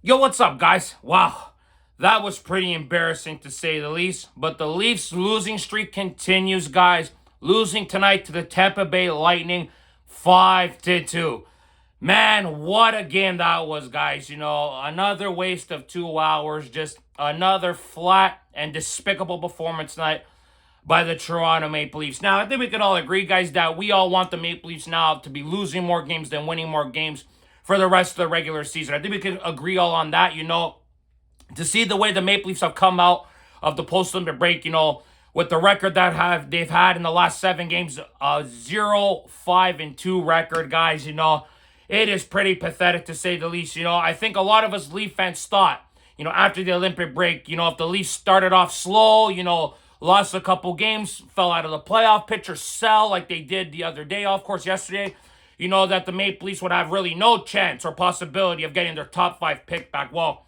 Yo, what's up, guys? Wow, that was pretty embarrassing to say the least. But the Leafs losing streak continues, guys. Losing tonight to the Tampa Bay Lightning 5-2. Man, what a game that was, guys. Another waste of 2 hours. Just another flat and despicable performance tonight by the Toronto Maple Leafs. Now, I think we can all agree, guys, that we all want the Maple Leafs now to be losing more games than winning more games for the rest of the regular season. I think we can agree all on that. To see the way the Maple Leafs have come out of the post-Olympic break, with the record that they've had in the last 7 games, a 0-5-2 record, guys. It is pretty pathetic to say the least. I think a lot of us Leaf fans thought, after the Olympic break, if the Leafs started off slow, lost a couple games, fell out of the playoff picture, sell like they did the other day, of course, yesterday, that the Maple Leafs would have really no chance or possibility of getting their top 5 pick back. Well,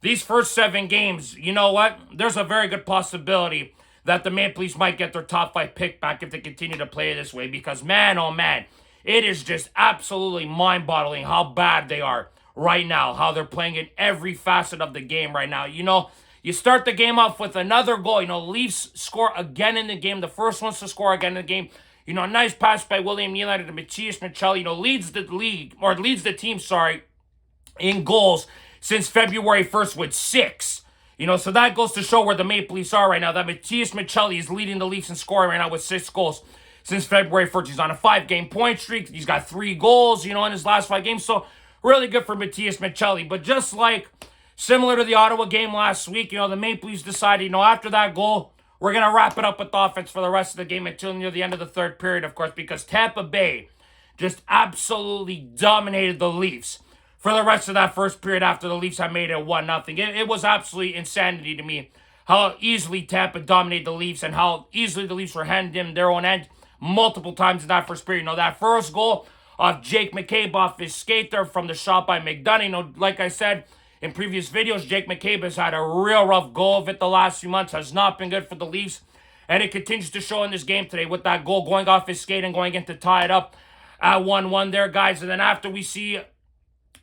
these first 7 games, you know what? There's a very good possibility that the Maple Leafs might get their top 5 pick back if they continue to play this way because, man, oh man, it is just absolutely mind-boggling how bad they are right now, how they're playing in every facet of the game right now. You start the game off with another goal. Leafs score again in the game. The first one's to score again in the game. A nice pass by William Nylander to Matthias Michelli, leads the team, in goals since February 1st with 6. So that goes to show where the Maple Leafs are right now. That Matthias Michelli is leading the Leafs in scoring right now with 6 goals since February 1st. He's on a 5-game point streak. He's got 3 goals, in his last 5 games. So really good for Matthias Michelli. But just like similar to the Ottawa game last week, the Maple Leafs decided, after that goal, we're going to wrap it up with offense for the rest of the game until near the end of the third period, of course, because Tampa Bay just absolutely dominated the Leafs for the rest of that first period after the Leafs had made it 1-0. It was absolutely insanity to me how easily Tampa dominated the Leafs and how easily the Leafs were handing them their own end multiple times in that first period. That first goal of Jake McCabe off his skate there from the shot by McDonough. Like I said in previous videos, Jake McCabe has had a real rough go of it the last few months, has not been good for the Leafs, and it continues to show in this game today with that goal going off his skate and going in to tie it up at 1-1 there, guys. And then after we see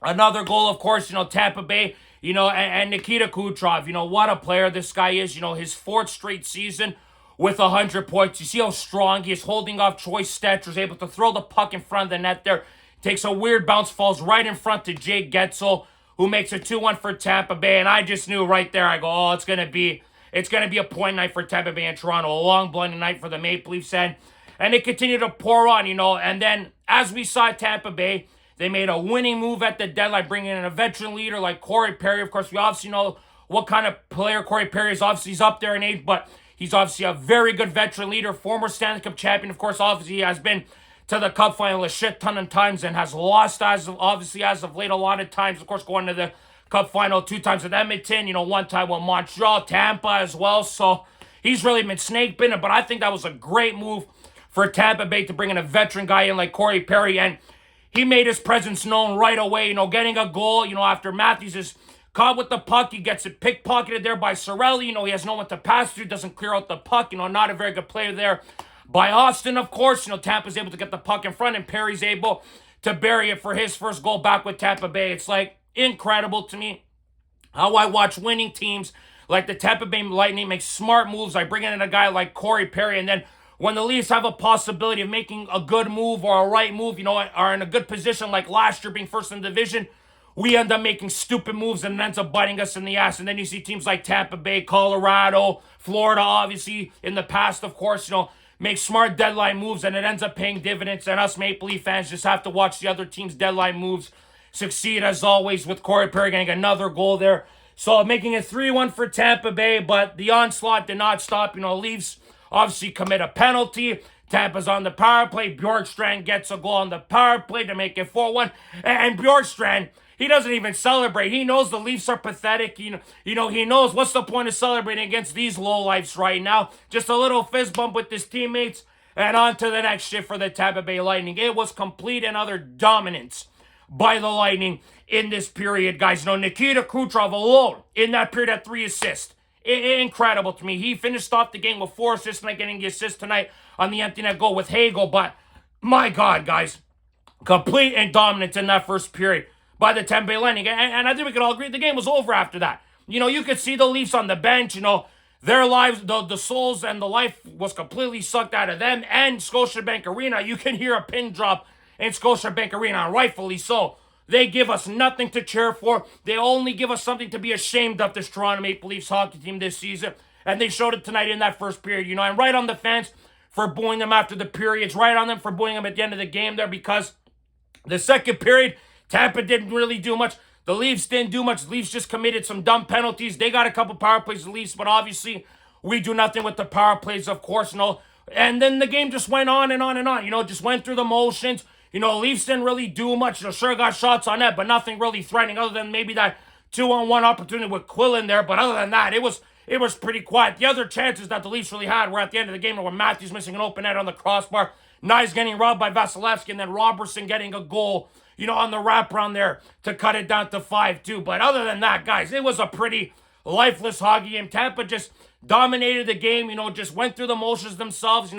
another goal, of course, Tampa Bay, and Nikita Kucherov, what a player this guy is, his 4th straight season with 100 points. You see how strong he is, holding off Troy Stecher, able to throw the puck in front of the net there, takes a weird bounce, falls right in front to Jake Getzel, who makes it 2-1 for Tampa Bay, and I just knew right there, I go, oh, it's going to be a point night for Tampa Bay and Toronto, a long blending night for the Maple Leafs, and it continued to pour on, and then as we saw Tampa Bay, they made a winning move at the deadline, bringing in a veteran leader like Corey Perry. Of course, we obviously know what kind of player Corey Perry is. Obviously, he's up there in age, but he's obviously a very good veteran leader, former Stanley Cup champion. Of course, obviously, he has been to the Cup final a shit ton of times and has lost as of late a lot of times. Of course, going to the Cup final 2 times with Edmonton, 1 time with Montreal, Tampa as well. So he's really been snake bitten, but I think that was a great move for Tampa Bay to bring in a veteran guy in like Corey Perry, and he made his presence known right away, getting a goal, after Matthews is caught with the puck. He gets it pickpocketed there by Sorelli. He has no one to pass through, doesn't clear out the puck. Not a very good player there by Austin, of course. Tampa's able to get the puck in front, and Perry's able to bury it for his first goal back with Tampa Bay. It's like incredible to me how I watch winning teams like the Tampa Bay Lightning make smart moves. I bring in a guy like Corey Perry, and then when the Leafs have a possibility of making a good move or a right move, are in a good position like last year being first in the division, we end up making stupid moves and it ends up biting us in the ass. And then you see teams like Tampa Bay, Colorado, Florida, obviously, in the past, of course, make smart deadline moves and it ends up paying dividends. And us Maple Leaf fans just have to watch the other team's deadline moves succeed, as always, with Corey Perry getting another goal there. So making it 3-1 for Tampa Bay, but the onslaught did not stop. Leafs obviously commit a penalty. Tampa's on the power play. Bjorkstrand gets a goal on the power play to make it 4-1. And Bjorkstrand, he doesn't even celebrate. He knows the Leafs are pathetic. He knows what's the point of celebrating against these lowlifes right now. Just a little fist bump with his teammates and on to the next shift for the Tampa Bay Lightning. It was complete and utter dominance by the Lightning in this period, guys. Nikita Kucherov alone in that period had 3 assists. Incredible to me. He finished off the game with 4 assists, tonight getting the assist tonight on the empty net goal with Hagel. But my God, guys, complete and dominance in that first period by the Tampa Bay Lightning. And I think we could all agree the game was over after that. You could see the Leafs on the bench, their lives, the souls and the life was completely sucked out of them and Scotiabank Arena. You can hear a pin drop in Scotiabank Arena, and rightfully so. They give us nothing to cheer for. They only give us something to be ashamed of, this Toronto Maple Leafs hockey team this season. And they showed it tonight in that first period, and right on the fans for booing them after the periods, right on them for booing them at the end of the game there, because the second period, Tampa didn't really do much. The Leafs didn't do much. The Leafs just committed some dumb penalties. They got a couple power plays, the Leafs, but obviously we do nothing with the power plays, of course, And then the game just went on and on and on, just went through the motions. Leafs didn't really do much. Sure got shots on net, but nothing really threatening other than maybe that 2-on-1 opportunity with Quill in there. But other than that, it was pretty quiet. The other chances that the Leafs really had were at the end of the game where Matthews missing an open net on the crossbar, Nyes getting robbed by Vasilevsky, and then Robertson getting a goal, on the wraparound there to cut it down to 5-2. But other than that, guys, it was a pretty lifeless hockey game. Tampa just dominated the game, just went through the motions themselves,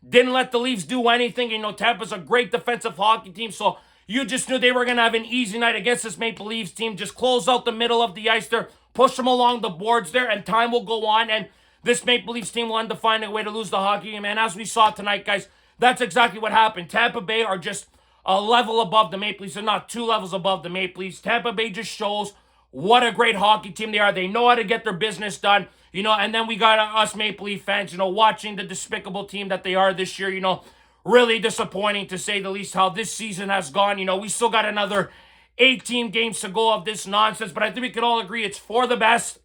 didn't let the Leafs do anything. Tampa's a great defensive hockey team, so you just knew they were going to have an easy night against this Maple Leafs team. Just close out the middle of the ice there, push them along the boards there, and time will go on, and this Maple Leafs team will end up finding a way to lose the hockey game. And as we saw tonight, guys, that's exactly what happened. Tampa Bay are just a level above the Maple Leafs, and not 2 levels above the Maple Leafs. Tampa Bay just shows what a great hockey team they are. They know how to get their business done, and then we got us Maple Leaf fans, watching the despicable team that they are this year, really disappointing to say the least how this season has gone. We still got another 18 games to go of this nonsense, but I think we could all agree it's for the best.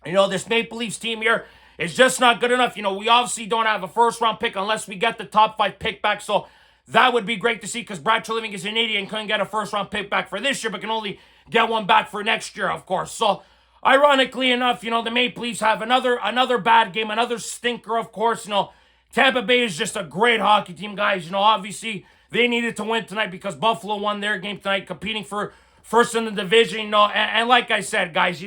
This Maple Leafs team here is just not good enough. We obviously don't have a first-round pick unless we get the top 5 pick back, so that would be great to see because Brad Treliving is an idiot and couldn't get a first-round pick back for this year, but can only get one back for next year, of course. So, ironically enough, the Maple Leafs have another bad game, another stinker, of course. Tampa Bay is just a great hockey team, guys. Obviously, they needed to win tonight because Buffalo won their game tonight, competing for first in the division, and like I said, guys,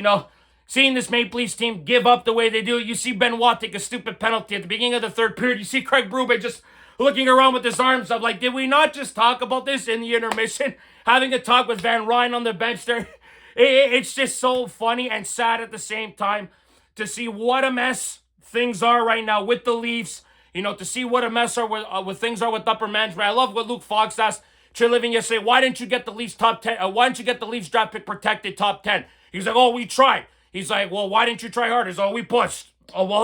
seeing this Maple Leafs team give up the way they do, you see Benoit take a stupid penalty at the beginning of the third period. You see Craig Berube just looking around with his arms up like, did we not just talk about this in the intermission? Having a talk with Van Ryn on the bench there. It's just so funny and sad at the same time to see what a mess things are right now with the Leafs. To see what a mess are with things are with upper management. I love what Luke Fox asked Treliving yesterday. Why didn't you get the Leafs top 10? Why didn't you get the Leafs draft pick protected top 10? He's like, oh, we tried. He's like, well, why didn't you try harder? He's, oh, we pushed. Oh, well,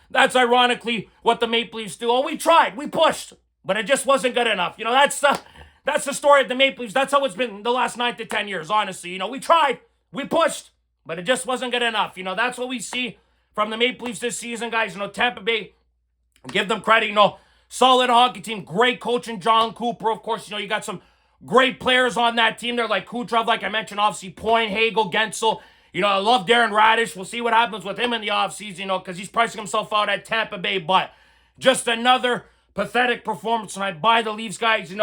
that's ironically what the Maple Leafs do. Oh, we tried. We pushed. But it just wasn't good enough. That's the story of the Maple Leafs. That's how it's been the last 9 to 10 years, honestly. We tried. We pushed. But it just wasn't good enough. That's what we see from the Maple Leafs this season, guys. Tampa Bay, give them credit. Solid hockey team. Great coaching, John Cooper. Of course, you got some great players on that team there like Kucherov, like I mentioned, obviously, Point, Hagel, Gensel. I love Darren Radish. We'll see what happens with him in the offseason, because he's pricing himself out at Tampa Bay. But just another pathetic performance tonight by the Leafs, guys.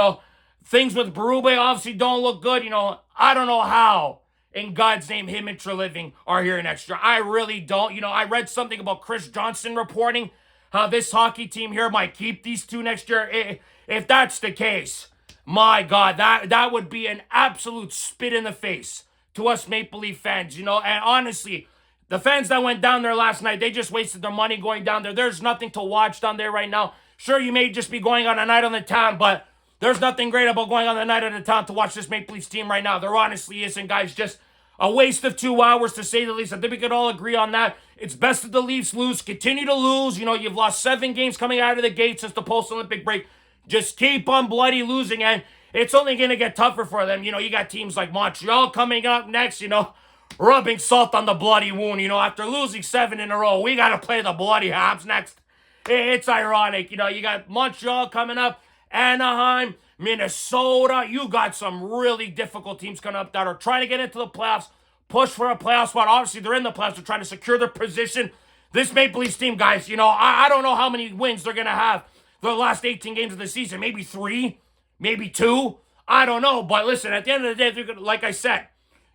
Things with Berube obviously don't look good. I don't know how, in God's name, him and Treliving are here next year. I really don't. I read something about Chris Johnson reporting how this hockey team here might keep these two next year. If that's the case, my God, that would be an absolute spit in the face to us Maple Leaf fans, and honestly, the fans that went down there last night, they just wasted their money going down there. There's nothing to watch down there right now. Sure, you may just be going on a night on the town, but there's nothing great about going on the night on the town to watch this Maple Leafs team right now. There honestly isn't, guys. Just a waste of 2 hours, to say the least. I think we could all agree on that. It's best that the Leafs lose. Continue to lose. You've lost 7 games coming out of the gate since the post-Olympic break. Just keep on bloody losing, and it's only going to get tougher for them. You got teams like Montreal coming up next, rubbing salt on the bloody wound. After losing 7 in a row, we got to play the bloody Habs next. It's ironic. You got Montreal coming up, Anaheim, Minnesota. You got some really difficult teams coming up that are trying to get into the playoffs, push for a playoff spot. Obviously, they're in the playoffs. They're trying to secure their position. This Maple Leafs team, guys, I don't know how many wins they're going to have the last 18 games of the season. Maybe 3. Maybe 2, I don't know. But listen, at the end of the day, like I said,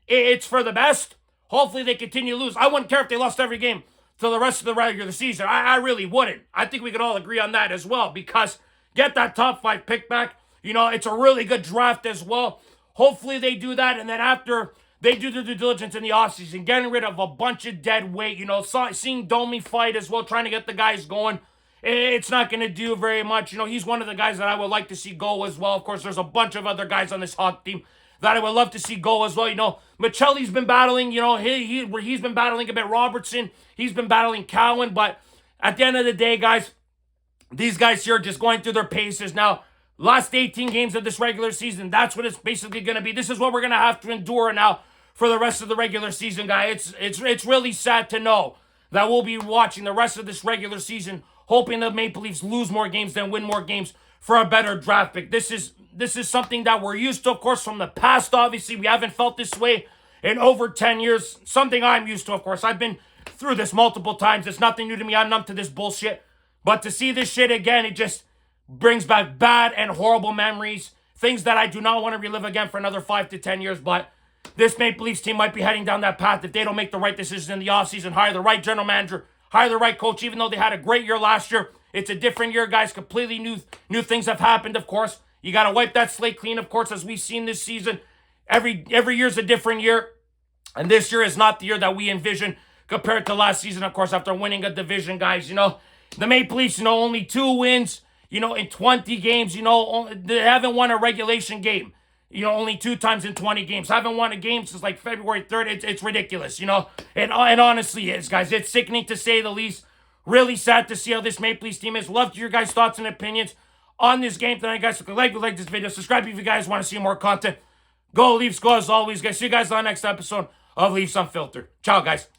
it's for the best. Hopefully they continue to lose. I wouldn't care if they lost every game for the rest of the regular season. I really wouldn't. I think we could all agree on that as well, because get that top 5 pick back. It's a really good draft as well. Hopefully they do that, and then after they do the due diligence in the offseason, getting rid of a bunch of dead weight, seeing Domi fight as well, trying to get the guys going, it's not going to do very much. He's one of the guys that I would like to see go as well. Of course, there's a bunch of other guys on this hot team that I would love to see go as well. Michelli's been battling, he's been battling a bit. Robertson, he's been battling Cowan, but at the end of the day, guys, these guys here are just going through their paces now. Last 18 games of this regular season, that's what it's basically going to be. This is what we're going to have to endure now for the rest of the regular season, guys. It's really sad to know that we'll be watching the rest of this regular season, hoping the Maple Leafs lose more games than win more games for a better draft pick. This is something that we're used to, of course, from the past. Obviously, we haven't felt this way in over 10 years. Something I'm used to, of course. I've been through this multiple times. It's nothing new to me. I'm numb to this bullshit. But to see this shit again, it just brings back bad and horrible memories. Things that I do not want to relive again for another 5 to 10 years. But this Maple Leafs team might be heading down that path if they don't make the right decisions in the offseason, hire the right general manager, hire the right coach. Even though they had a great year last year, it's a different year, guys. Completely new things have happened, of course. You got to wipe that slate clean, of course, as we've seen this season. Every year's a different year. And this year is not the year that we envisioned compared to last season, of course, after winning a division, guys. The Maple Leafs, only 2 wins, in 20 games. They haven't won a regulation game, only 2 times in 20 games. Haven't won a game since like February 3rd. It's ridiculous, and honestly is, guys. It's sickening to say the least. Really sad to see how this Maple Leafs team is. Love to hear your guys' thoughts and opinions on this game tonight, guys. So like this video, subscribe if you guys want to see more content. Go Leafs, go as always, guys. See you guys on the next episode of Leafs Unfiltered. Ciao, guys.